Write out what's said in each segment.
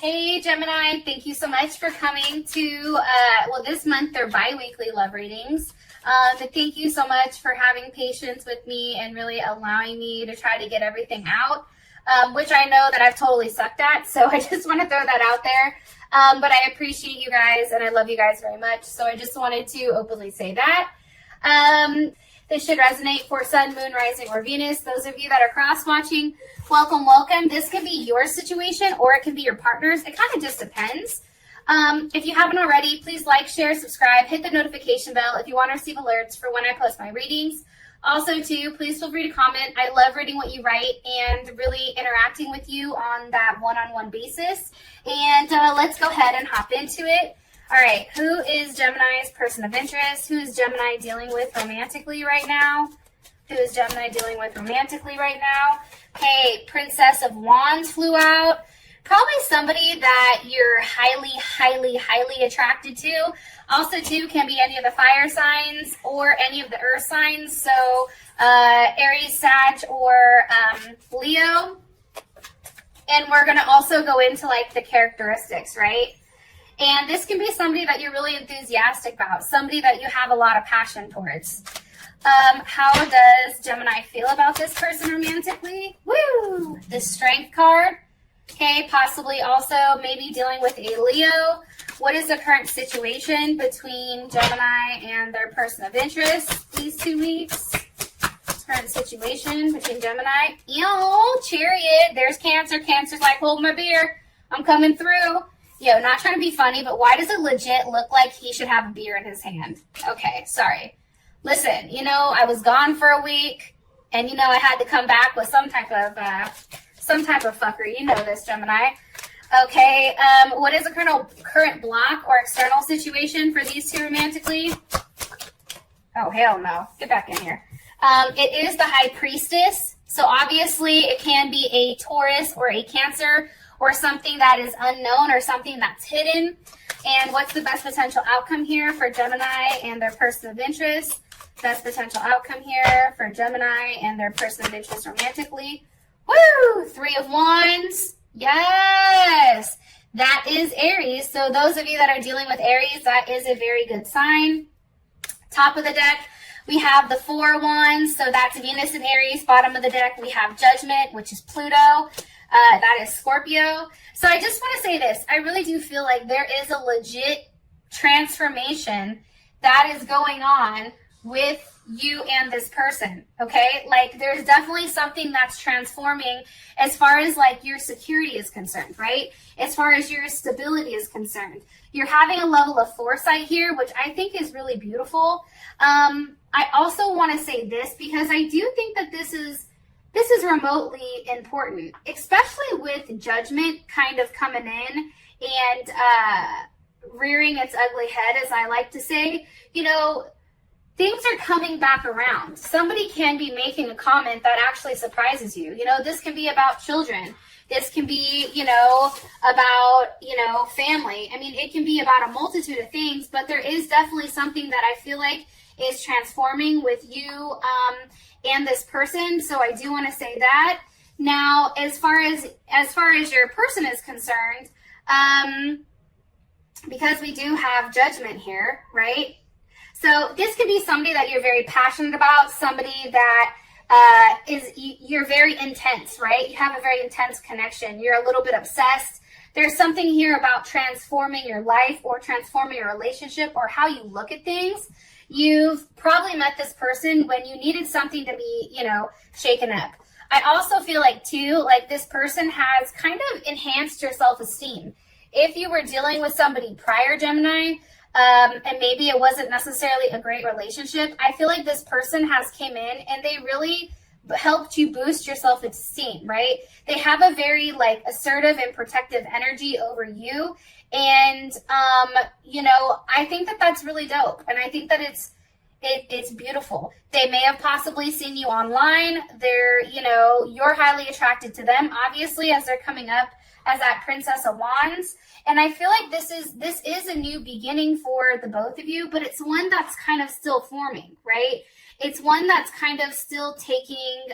Hey Gemini, thank you so much for coming to, this month they're bi-weekly love readings. But thank you so much for having patience with me and really allowing me to try to get everything out, which I know that I've totally sucked at, so I just want to throw that out there. But I appreciate you guys and I love you guys very much, so I just wanted to openly say that. This should resonate for Sun, Moon, Rising, or Venus. Those of you that are cross-watching, welcome, welcome. This can be your situation or it can be your partner's. It kind of just depends. If you haven't already, please like, share, subscribe, hit the notification bell if you want to receive alerts for when I post my readings. Also, too, please feel free to comment. I love reading what you write and really interacting with you on that one-on-one basis. And let's go ahead and hop into it. All right, who is Gemini's person of interest? Who is Gemini dealing with romantically right now? Who is Gemini dealing with romantically right now? Hey, Princess of Wands flew out. Probably somebody that you're highly, highly, highly attracted to. Also, too, can be any of the fire signs or any of the earth signs. So, Aries, Sag, or Leo. And we're going to also go into, like, the characteristics, right? And this can be somebody that you're really enthusiastic about, somebody that you have a lot of passion towards. How does Gemini feel about this person romantically? Woo! The Strength card. Okay, possibly also maybe dealing with a Leo. What is the current situation between Gemini and their person of interest these 2 weeks? Current situation between Gemini. Ew, Chariot. There's Cancer. Cancer's like, hold my beer. I'm coming through. Yo, not trying to be funny, but why does it legit look like he should have a beer in his hand? Okay, sorry. Listen, you know, I was gone for a week, and you know, I had to come back with some type of fuckery. You know this, Gemini. Okay, what is the current block or external situation for these two romantically? Oh, hell no. Get back in here. It is the High Priestess, so obviously it can be a Taurus or a Cancer, or something that is unknown or something that's hidden. And what's the best potential outcome here for Gemini and their person of interest? Best potential outcome here for Gemini and their person of interest romantically. Woo! 3 of Wands. Yes! That is Aries. So those of you that are dealing with Aries, that is a very good sign. Top of the deck, we have the 4 of Wands. So that's Venus and Aries. Bottom of the deck, we have Judgment, which is Pluto. That is Scorpio. So I just want to say this. I really do feel like there is a legit transformation that is going on with you and this person, okay? Like, there's definitely something that's transforming as far as, like, your security is concerned, right? As far as your stability is concerned. You're having a level of foresight here, which I think is really beautiful. I also want to say this because I do think that this is remotely important, especially with Judgment kind of coming in and rearing its ugly head, as I like to say. You know, things are coming back around. Somebody can be making a comment that actually surprises you. You know, this can be about children. This can be, you know, about, you know, family. I mean, it can be about a multitude of things, but there is definitely something that I feel like is transforming with you and this person. So I do want to say that. Now, as far as your person is concerned, because we do have Judgment here, right? So this could be somebody that you're very passionate about, somebody that you're very intense, right? You have a very intense connection. You're a little bit obsessed. There's something here about transforming your life or transforming your relationship or how you look at things. You've probably met this person when you needed something to be, you know, shaken up. I also feel like, too, like this person has kind of enhanced your self-esteem. If you were dealing with somebody prior, Gemini, and maybe it wasn't necessarily a great relationship, I feel like this person has came in and they really helped you boost your self-esteem, right? They have a very, like, assertive and protective energy over you. And, you know, I think that that's really dope. And I think that it's beautiful. They may have possibly seen you online. They're, you know, you're highly attracted to them, obviously, as they're coming up as that Princess of Wands. And I feel like this is a new beginning for the both of you, but it's one that's kind of still forming, right? It's one that's kind of still taking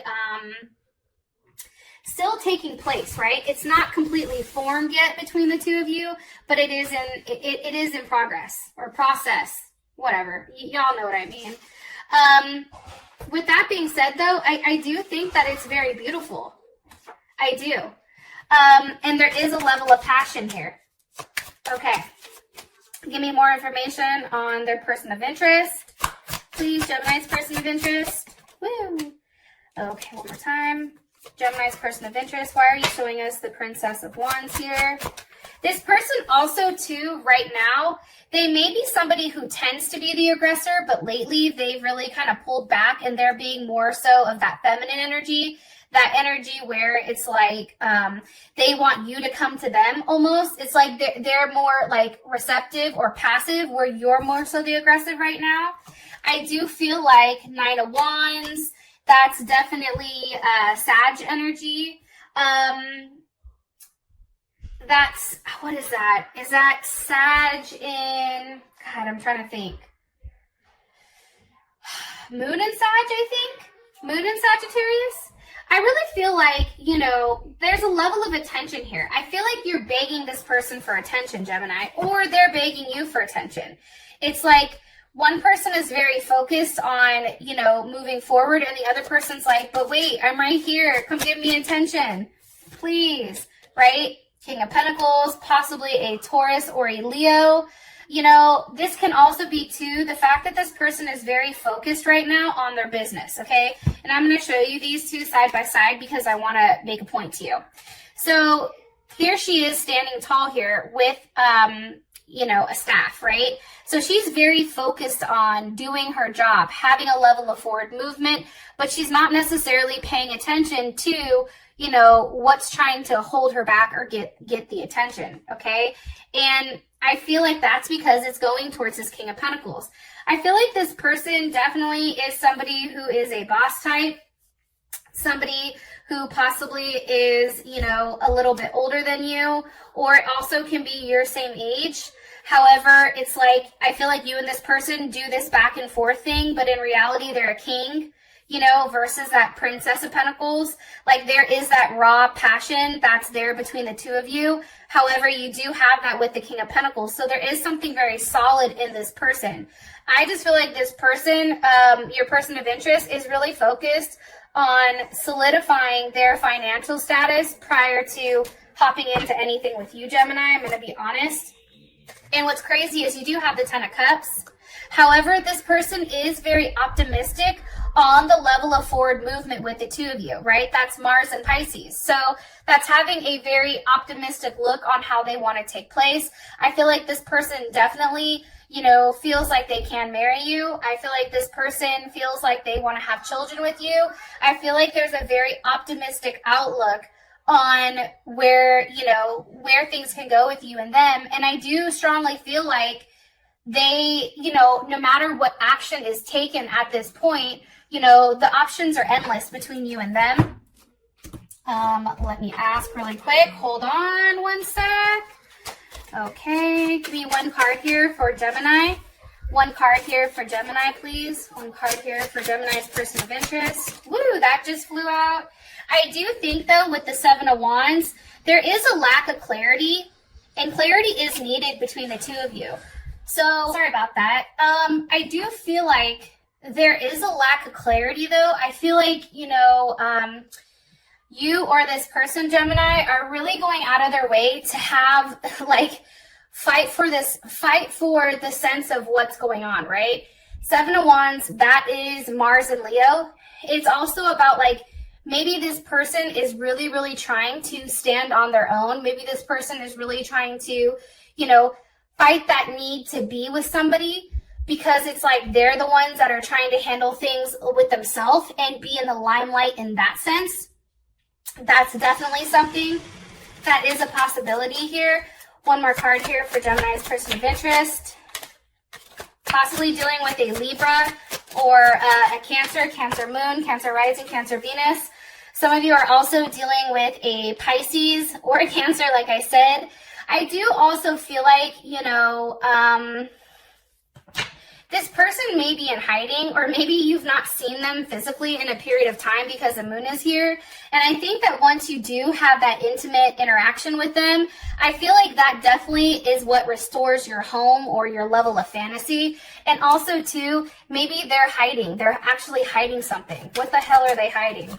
still taking place, right? It's not completely formed yet between the two of you, but it is in progress or process, whatever. Y'all know what I mean. With that being said, though, I do think that it's very beautiful. I do. And there is a level of passion here. Okay. Give me more information on their person of interest. Please, Gemini's person of interest. Woo. Okay, one more time. Gemini's person of interest. Why are you showing us the Princess of Wands here? This person also, too, right now, they may be somebody who tends to be the aggressor, but lately they've really kind of pulled back and they're being more so of that feminine energy. That energy where it's like they want you to come to them almost. It's like they're more like receptive or passive where you're more so the aggressive right now. I do feel like 9 of Wands, that's definitely Sag energy. That's, what is that? Is that Sag in, God, I'm trying to think. Moon and Sag, I think? Moon and Sagittarius? I really feel like, you know, there's a level of attention here. I feel like you're begging this person for attention, Gemini, or they're begging you for attention. It's like one person is very focused on, you know, moving forward, and the other person's like, but wait, I'm right here. Come give me attention, please, right? King of Pentacles, possibly a Taurus or a Leo. You know, this can also be, too, the fact that this person is very focused right now on their business, okay? And I'm going to show you these two side by side because I want to make a point to you. So here she is standing tall here with, you know, a staff, right? So she's very focused on doing her job, having a level of forward movement, but she's not necessarily paying attention to, you know, what's trying to hold her back or get the attention, okay? And I feel like that's because it's going towards this King of Pentacles. I feel like this person definitely is somebody who is a boss type, somebody who possibly is, you know, a little bit older than you, or it also can be your same age. However, it's like, I feel like you and this person do this back and forth thing, but in reality, they're a king, you know, versus that Princess of Pentacles. Like, there is that raw passion that's there between the two of you. However, you do have that with the King of Pentacles. So there is something very solid in this person. I just feel like this person, your person of interest, is really focused on solidifying their financial status prior to hopping into anything with you, Gemini. I'm going to be honest. And what's crazy is you do have the 10 of Cups. However, this person is very optimistic on the level of forward movement with the two of you, right? That's Mars and Pisces. So that's having a very optimistic look on how they want to take place. I feel like this person definitely, you know, feels like they can marry you. I feel like this person feels like they want to have children with you. I feel like there's a very optimistic outlook on where, you know, where things can go with you and them. And I do strongly feel like they, you know, no matter what action is taken at this point, you know, the options are endless between you and them. Let me ask really quick. Hold on one sec. Okay, give me one card here for Gemini. One card here for Gemini, please. One card here for Gemini's person of interest. Woo, that just flew out. I do think, though, with the 7 of Wands, there is a lack of clarity, and clarity is needed between the two of you. So, sorry about that. I do feel like there is a lack of clarity, though. I feel like, you know, you or this person, Gemini, are really going out of their way to have, like, fight for the sense of what's going on, right? 7 of Wands, that is Mars and Leo. It's also about, like, maybe this person is really, really trying to stand on their own. Maybe this person is really trying to, you know, fight that need to be with somebody, because it's like they're the ones that are trying to handle things with themselves and be in the limelight in that sense. That's definitely something that is a possibility here. One more card here for Gemini's person of interest. Possibly dealing with a Libra or a Cancer, Cancer Moon, Cancer Rising, Cancer Venus. Some of you are also dealing with a Pisces or a Cancer, like I said. I do also feel like, you know, This person may be in hiding, or maybe you've not seen them physically in a period of time because the moon is here. And I think that once you do have that intimate interaction with them, I feel like that definitely is what restores your home or your level of fantasy. And also too, maybe they're hiding. They're actually hiding something. What the hell are they hiding?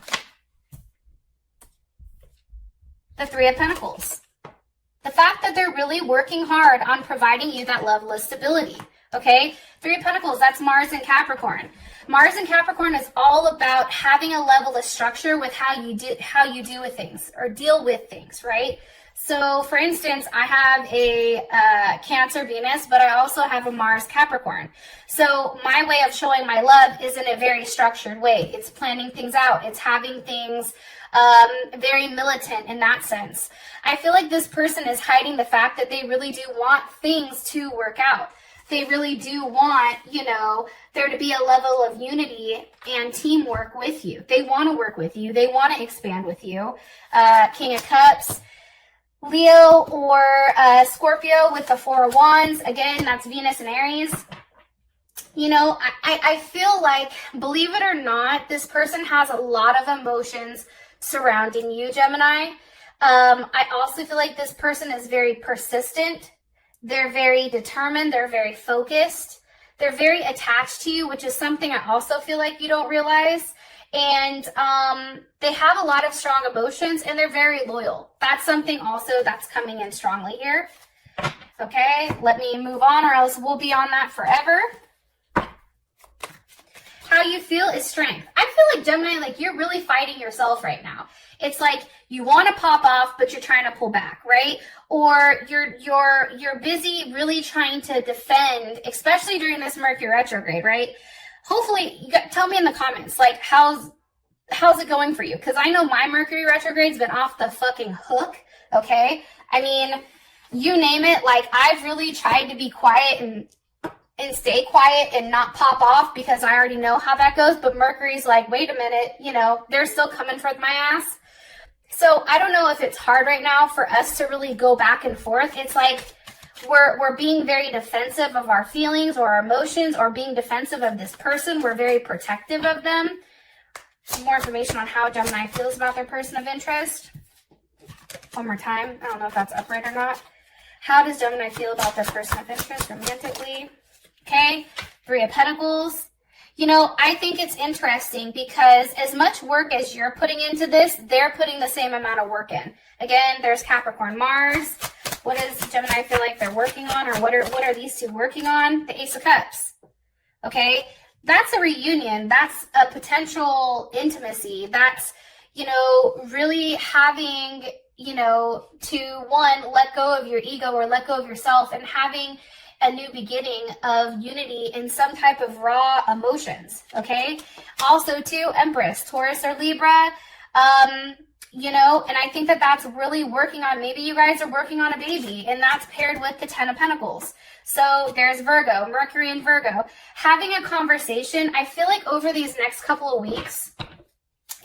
The Three of Pentacles. The fact that they're really working hard on providing you that level of stability. Okay, Three of Pentacles, that's Mars and Capricorn. Mars and Capricorn is all about having a level of structure with how you do with things or deal with things, right? So for instance, I have a Cancer Venus, but I also have a Mars Capricorn. So my way of showing my love is in a very structured way. It's planning things out. It's having things very militant in that sense. I feel like this person is hiding the fact that they really do want things to work out. They really do want, you know, there to be a level of unity and teamwork with you. They want to work with you. They want to expand with you. King of Cups, Leo or Scorpio with the Four of Wands. Again, that's Venus and Aries. You know, I feel like, believe it or not, this person has a lot of emotions surrounding you, Gemini. I also feel like this person is very persistent. They're very determined. They're very focused. They're very attached to you, which is something I also feel like you don't realize. And they have a lot of strong emotions, and they're very loyal. That's something also that's coming in strongly here. Okay, let me move on, or else we'll be on that forever. How you feel is strength. I feel like, Gemini, like you're really fighting yourself right now. It's like you want to pop off, but you're trying to pull back, right? Or you're busy really trying to defend, especially during this Mercury retrograde, right? Hopefully, tell me in the comments, like how's it going for you? Because I know my Mercury retrograde's been off the fucking hook, okay? I mean, you name it, like I've really tried to be quiet and stay quiet and not pop off because I already know how that goes. But Mercury's like, wait a minute, you know, they're still coming for my ass. So I don't know if it's hard right now for us to really go back and forth. It's like we're being very defensive of our feelings or our emotions, or being defensive of this person. We're very protective of them. Some more information on how Gemini feels about their person of interest. One more time. I don't know if that's upright or not. How does Gemini feel about their person of interest romantically? Okay, Three of Pentacles. You know, I think it's interesting because as much work as you're putting into this, they're putting the same amount of work in. Again, there's Capricorn, Mars. What does Gemini feel like they're working on, or what are these two working on? The Ace of Cups. Okay, that's a reunion. That's a potential intimacy. That's, you know, really having, you know, to one, let go of your ego or let go of yourself, and having a new beginning of unity in some type of raw emotions, okay? Also, too, Empress, Taurus or Libra, you know, and I think that that's really working on, maybe you guys are working on a baby, and that's paired with the Ten of Pentacles. So there's Virgo, Mercury and Virgo. Having a conversation, I feel like over these next couple of weeks,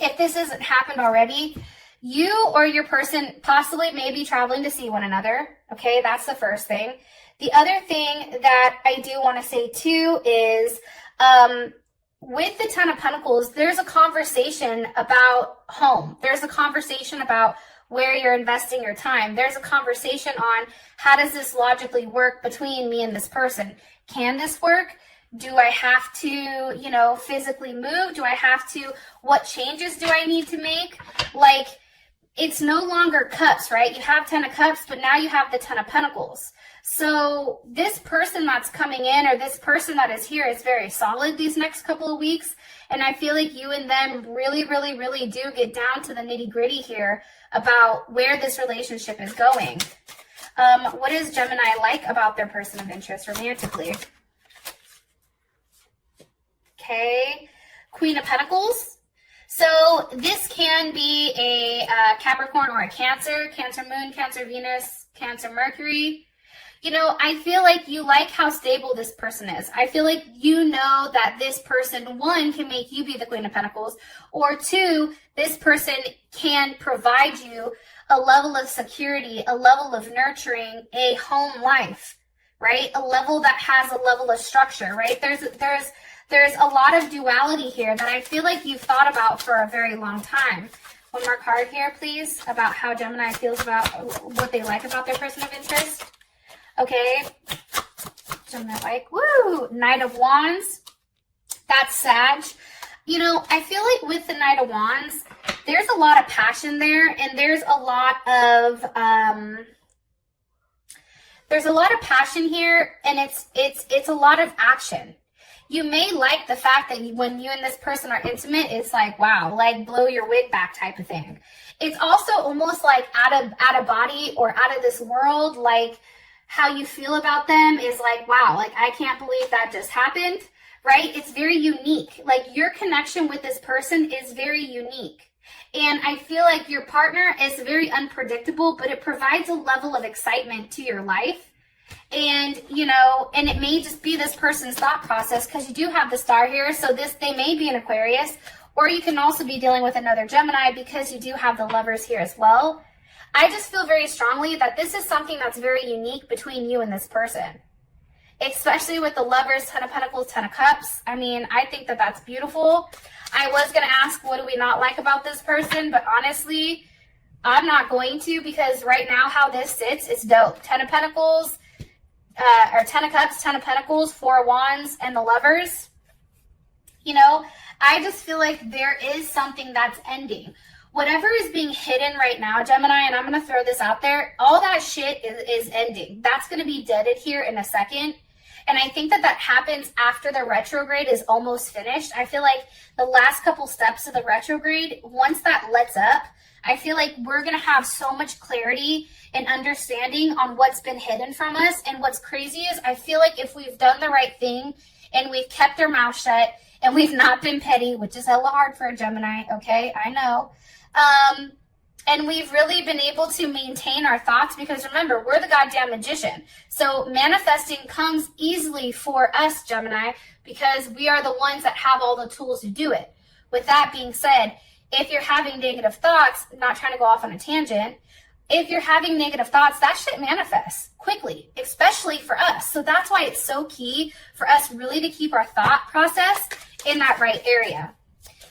if this hasn't happened already, you or your person possibly may be traveling to see one another, okay? That's the first thing. The other thing that I do want to say too is with the Ten of Pentacles, there's a conversation about home. There's a conversation about where you're investing your time. There's a conversation on how does this logically work between me and this person? Can this work? Do I have to, you know, physically move? Do I have to, what changes do I need to make? Like, it's no longer cups, right? You have Ten of Cups, but now you have the Ten of Pentacles. So this person that's coming in, or this person that is here, is very solid these next couple of weeks. And I feel like you and them really, really, really do get down to the nitty gritty here about where this relationship is going. What does Gemini like about their person of interest romantically? Okay, Queen of Pentacles. So this can be a Capricorn or a Cancer, Cancer Moon, Cancer Venus, Cancer Mercury. You know, I feel like you like how stable this person is. I feel like you know that this person, one, can make you be the Queen of Pentacles, or two, this person can provide you a level of security, a level of nurturing, a home life. right? A level that has a level of structure, right? There's a lot of duality here that I feel like you've thought about for a very long time. One more card here, please, about how Gemini feels about what they like about their person of interest. Okay. Gemini like, woo, Knight of Wands. That's Sag. You know, I feel like with the Knight of Wands, there's a lot of passion there, and there's a lot of passion here, and it's a lot of action. You may like the fact that when you and this person are intimate, it's like, wow, like blow your wig back type of thing. It's also almost like out of body or out of this world, like how you feel about them is like, wow, like I can't believe that just happened, right? It's very unique. Like your connection with this person is very unique. And I feel like your partner is very unpredictable, but it provides a level of excitement to your life. And, you know, and it may just be this person's thought process because you do have the star here. So they may be an Aquarius, or you can also be dealing with another Gemini because you do have the Lovers here as well. I just feel very strongly that this is something that's very unique between you and this person, especially with the Lovers, Ten of Pentacles, Ten of Cups. I mean, I think that that's beautiful. I was going to ask, what do we not like about this person? But honestly, I'm not going to, because right now how this sits is dope. Ten of Pentacles, or Ten of Cups, Ten of Pentacles, Four of Wands, and the Lovers. You know, I just feel like there is something that's ending. Whatever is being hidden right now, Gemini, and I'm going to throw this out there, all that shit is ending. That's going to be deaded here in a second. And I think that happens after the retrograde is almost finished. I feel like the last couple steps of the retrograde, once that lets up, I feel like we're going to have so much clarity and understanding on what's been hidden from us. And what's crazy is I feel like if we've done the right thing and we've kept our mouth shut and we've not been petty, which is hella hard for a Gemini, okay, I know. And we've really been able to maintain our thoughts, because remember, we're the goddamn magician. So manifesting comes easily for us, Gemini, because we are the ones that have all the tools to do it. With that being said, if you're having negative thoughts, not trying to go off on a tangent, if you're having negative thoughts, that shit manifests quickly, especially for us. So that's why it's so key for us really to keep our thought process in that right area.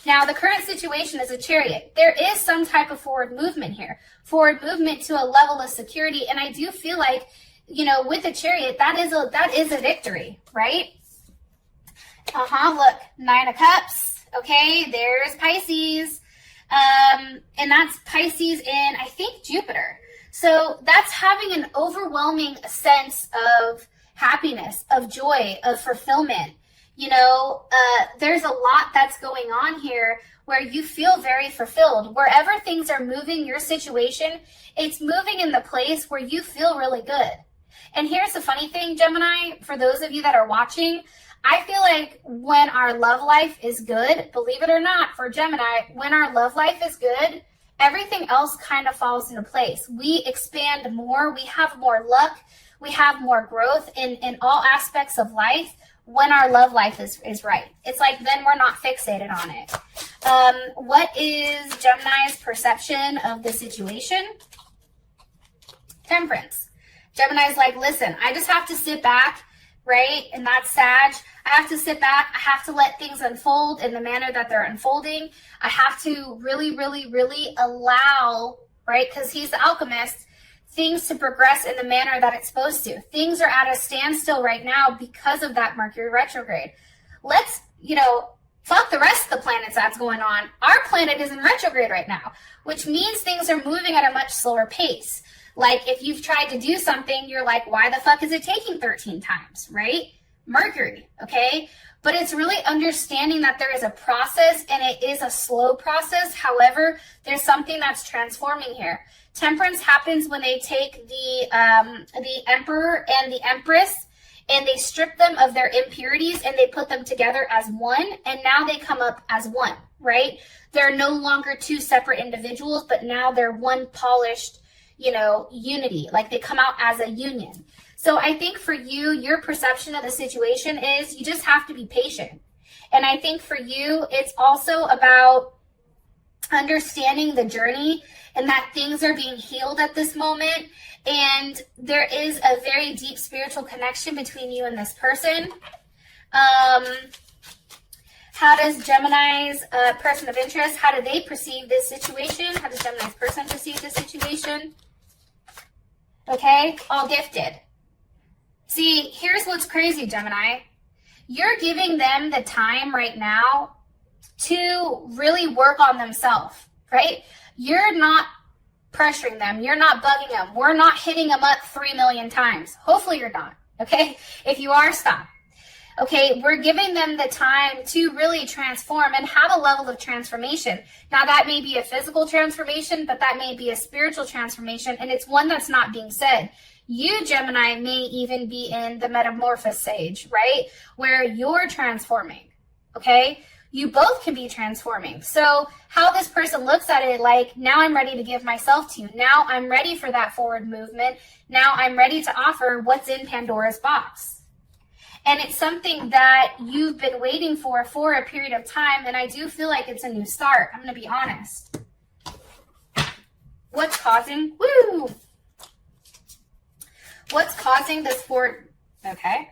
Now, the current situation is a Chariot. There is some type of forward movement here, forward movement to a level of security. And I do feel like, you know, with the Chariot, that is a victory, right? Look, Nine of Cups. Okay, there's Pisces. And that's Pisces in, I think, Jupiter. So that's having an overwhelming sense of happiness, of joy, of fulfillment. You know, there's a lot that's going on here where you feel very fulfilled. Wherever things are moving, your situation, it's moving in the place where you feel really good. And here's the funny thing, Gemini, for those of you that are watching, I feel like when our love life is good, believe it or not, for Gemini, when our love life is good, everything else kind of falls into place. We expand more, we have more luck, we have more growth in all aspects of life when our love life is right. It's like then we're not fixated on it. What is Gemini's perception of the situation? Temperance. Gemini's like, listen, I just have to sit back, right? And that's Sag. I have to sit back. I have to let things unfold in the manner that they're unfolding. I have to really, really, really allow, right? Because he's the alchemist, things to progress in the manner that it's supposed to. Things are at a standstill right now because of that Mercury retrograde. Let's, you know, fuck the rest of the planets that's going on. Our planet is in retrograde right now, which means things are moving at a much slower pace. Like if you've tried to do something, you're like, why the fuck is it taking 13 times, right? Mercury, okay? But it's really understanding that there is a process and it is a slow process. However, there's something that's transforming here. Temperance happens when they take the Emperor and the Empress and they strip them of their impurities and they put them together as one, and now they come up as one, right? They're no longer two separate individuals, but now they're one polished, you know, unity. Like they come out as a union. So I think for you, your perception of the situation is you just have to be patient. And I think for you, it's also about understanding the journey and that things are being healed at this moment. And there is a very deep spiritual connection between you and this person. How does Gemini's person of interest, how do they perceive this situation? How does Gemini's person perceive this situation? Okay, all gifted. See, here's what's crazy, Gemini. You're giving them the time right now to really work on themselves, right? You're not pressuring them. You're not bugging them. We're not hitting them up 3 million times. Hopefully you're not, okay? If you are, stop. Okay, we're giving them the time to really transform and have a level of transformation. Now, that may be a physical transformation, but that may be a spiritual transformation, and it's one that's not being said. You, Gemini, may even be in the metamorphosis stage, right? Where you're transforming, okay? You both can be transforming. So how this person looks at it, like, now I'm ready to give myself to you. Now I'm ready for that forward movement. Now I'm ready to offer what's in Pandora's box. And it's something that you've been waiting for a period of time, and I do feel like it's a new start. I'm going to be honest. What's causing? Woo! What's causing this forward? Okay.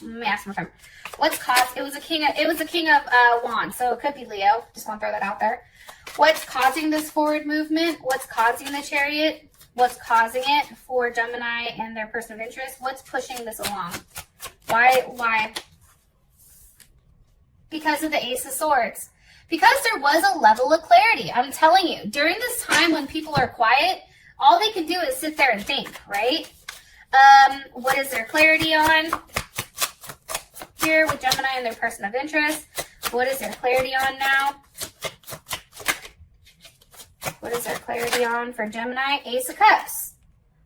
Let me ask my friend. What's caused? It was a king of wands, so it could be Leo. Just want to throw that out there. What's causing this forward movement? What's causing the chariot? What's causing it for Gemini and their person of interest? What's pushing this along? Why? Because of the Ace of Swords. Because there was a level of clarity. I'm telling you, during this time when people are quiet, all they can do is sit there and think, right? What is their clarity on? Here with Gemini and their person of interest. What is their clarity on now? What is their clarity on for Gemini? Ace of Cups.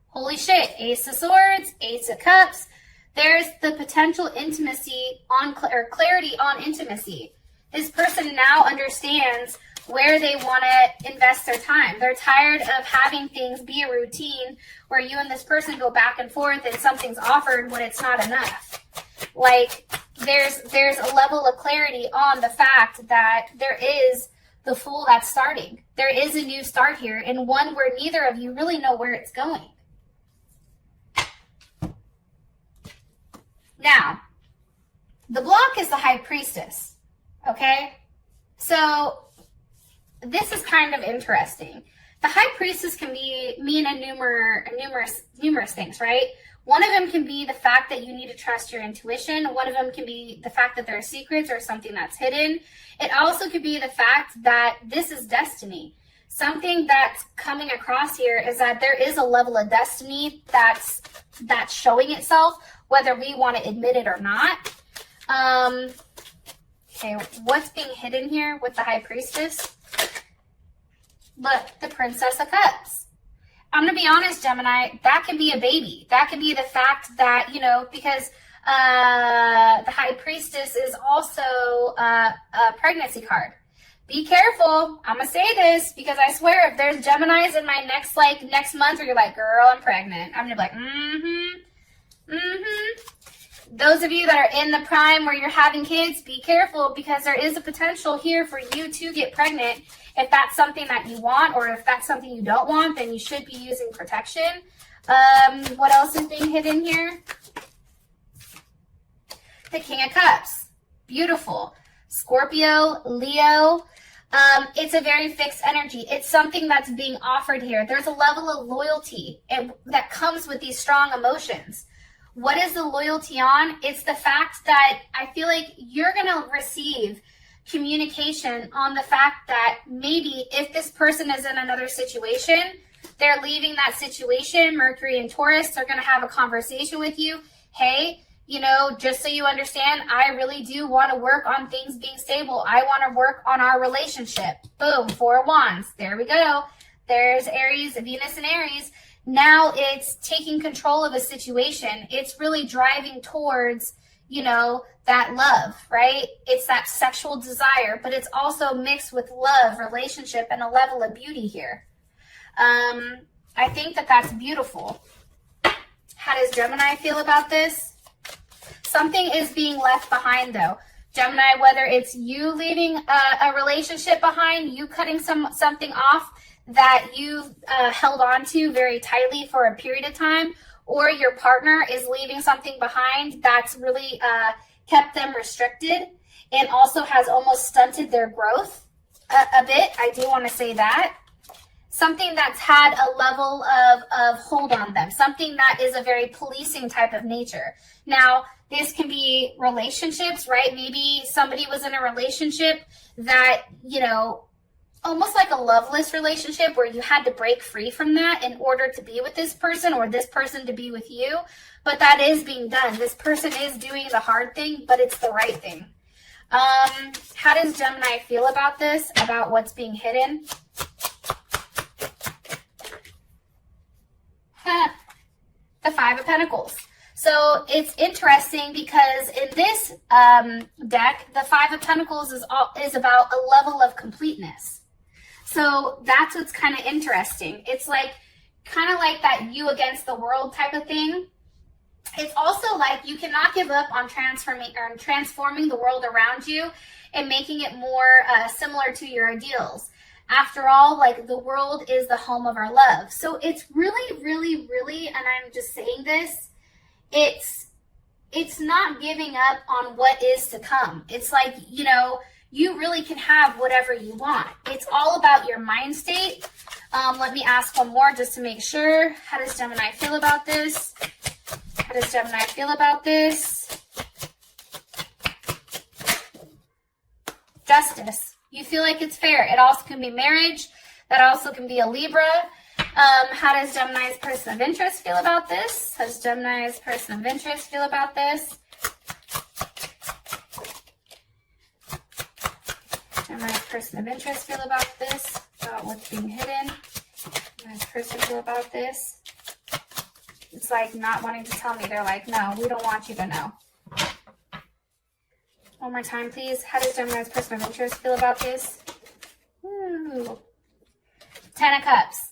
Holy shit. Ace of Swords, Ace of Cups. There's the potential intimacy on, or clarity on intimacy. This person now understands where they want to invest their time. They're tired of having things be a routine where you and this person go back and forth and something's offered when it's not enough. Like, there's a level of clarity on the fact that there is the Fool that's starting. There is a new start here, and one where neither of you really know where it's going. Now, the block is the High Priestess, okay? So, this is kind of interesting. The High Priestess can mean numerous things, right? One of them can be the fact that you need to trust your intuition. One of them can be the fact that there are secrets or something that's hidden. It also could be the fact that this is destiny. Something that's coming across here is that there is a level of destiny that's showing itself, whether we want to admit it or not. Okay, what's being hidden here with the High Priestess? Look, the Princess of Cups. I'm going to be honest, Gemini, that can be a baby. That can be the fact that, you know, because the High Priestess is also a pregnancy card. Be careful. I'm going to say this because I swear if there's Geminis in my next month where you're like, girl, I'm pregnant, I'm going to be like, Those of you that are in the prime where you're having kids, be careful because there is a potential here for you to get pregnant. If that's something that you want, or if that's something you don't want, then you should be using protection. What else is being hidden here? The King of Cups. Beautiful. Scorpio, Leo. It's a very fixed energy. It's something that's being offered here. There's a level of loyalty that comes with these strong emotions. What is the loyalty on? It's the fact that I feel like you're going to receive communication on the fact that maybe if this person is in another situation, they're leaving that situation, Mercury and Taurus, they're going to have a conversation with you. Hey, you know, just so you understand, I really do want to work on things being stable. I want to work on our relationship. Boom, 4 of Wands. There we go. There's Aries, Venus and Aries. Now it's taking control of a situation. It's really driving towards, you know, that love, right? It's that sexual desire, but it's also mixed with love, relationship, and a level of beauty here. I think that that's beautiful. How does Gemini feel about this? Something is being left behind, though. Gemini, whether it's you leaving a relationship behind, you cutting something off, that you've held on to very tightly for a period of time, or your partner is leaving something behind that's really kept them restricted and also has almost stunted their growth a bit. I do want to say that. Something that's had a level of hold on them, something that is a very policing type of nature. Now, this can be relationships, right? Maybe somebody was in a relationship that, you know, almost like a loveless relationship where you had to break free from that in order to be with this person or this person to be with you. But that is being done. This person is doing the hard thing, but it's the right thing. How does Gemini feel about this, about what's being hidden? The Five of Pentacles. So it's interesting because in this deck, the Five of Pentacles is about a level of completeness. So that's what's kind of interesting. It's like kind of like that you against the world type of thing. It's also like you cannot give up on transforming the world around you and making it more similar to your ideals. After all, like, the world is the home of our love. So it's really, really, really, and I'm just saying this, it's not giving up on what is to come. It's like, you know, you really can have whatever you want. It's all about your mind state. Let me ask one more just to make sure. How does Gemini feel about this? How does Gemini feel about this? Justice. You feel like it's fair. It also can be marriage. That also can be a Libra. How does Gemini's person of interest feel about this? How does Gemini's person of interest feel about this? Gemini's person of interest feel about this? About what's being hidden? Gemini's person feel about this? It's like not wanting to tell me. They're like, no, we don't want you to know. One more time, please. How does Gemini's person of interest feel about this? Ooh. 10 of Cups.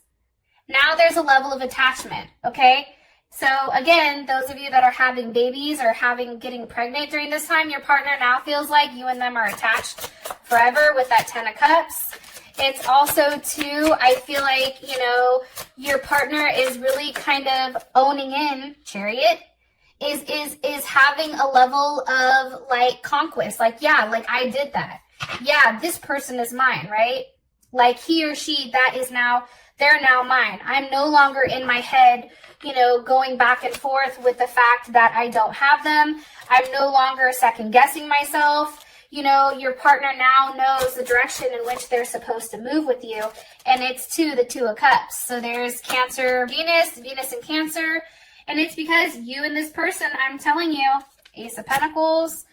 Now there's a level of attachment, okay? So again, those of you that are having babies or getting pregnant during this time, your partner now feels like you and them are attached forever with that 10 of Cups. It's also, too, I feel like, you know, your partner is really kind of owning in, Chariot, is having a level of, like, conquest. Like, yeah, like, I did that. Yeah, this person is mine, right? Like, he or she, they're now mine. I'm no longer in my head, you know, going back and forth with the fact that I don't have them. I'm no longer second guessing myself. You know, your partner now knows the direction in which they're supposed to move with you. And it's the 2 of Cups. So there's Cancer, Venus and Cancer. And it's because you and this person, I'm telling you, Ace of Pentacles,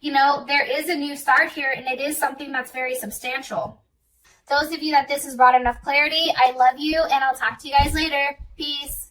you know, there is a new start here, and it is something that's very substantial. Those of you that this has brought enough clarity, I love you, and I'll talk to you guys later. Peace.